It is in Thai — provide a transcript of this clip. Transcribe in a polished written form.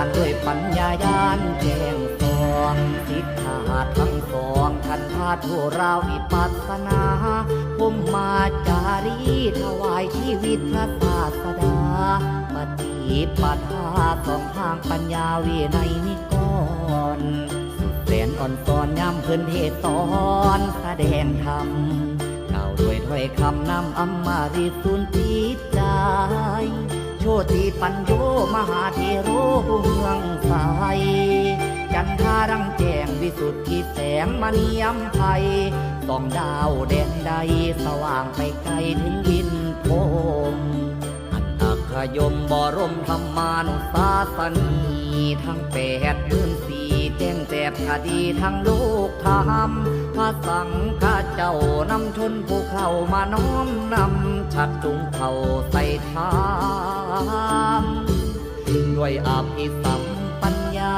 านด้วยปัญญายานแจ้งสองสิทธาทั้งสองทันทาทุเราวิปัสสนาภูมิมาจารีถวายชีวิตพระศาสดาปฏิปทาสองทางปัญญาวินัยนิกรสุดแสนอ่อนตอนย้ำเพื่อนเทศสอนแสดงธรรมกล่าวด้วยถ้อยคำนำอำมาริสุนจิตใจโชติปัญโยมหาเทโรผู้เมืองสายจันทารังแจ้งวิสุทธิแสงมณีอัมไพส่องดาวแดนใดสว่างไปไกลถึงวินโพมอันตักขยมบรมธรรมานุสาสนีทั้ง84,000แจ้งแจกคดีทั้งโลกธรรมพระสังฆเจ้านำชนผู้เข้ามาน้อมนำชักจุงเข้าใส่ธรรมด้วยอภิสัมปัญญา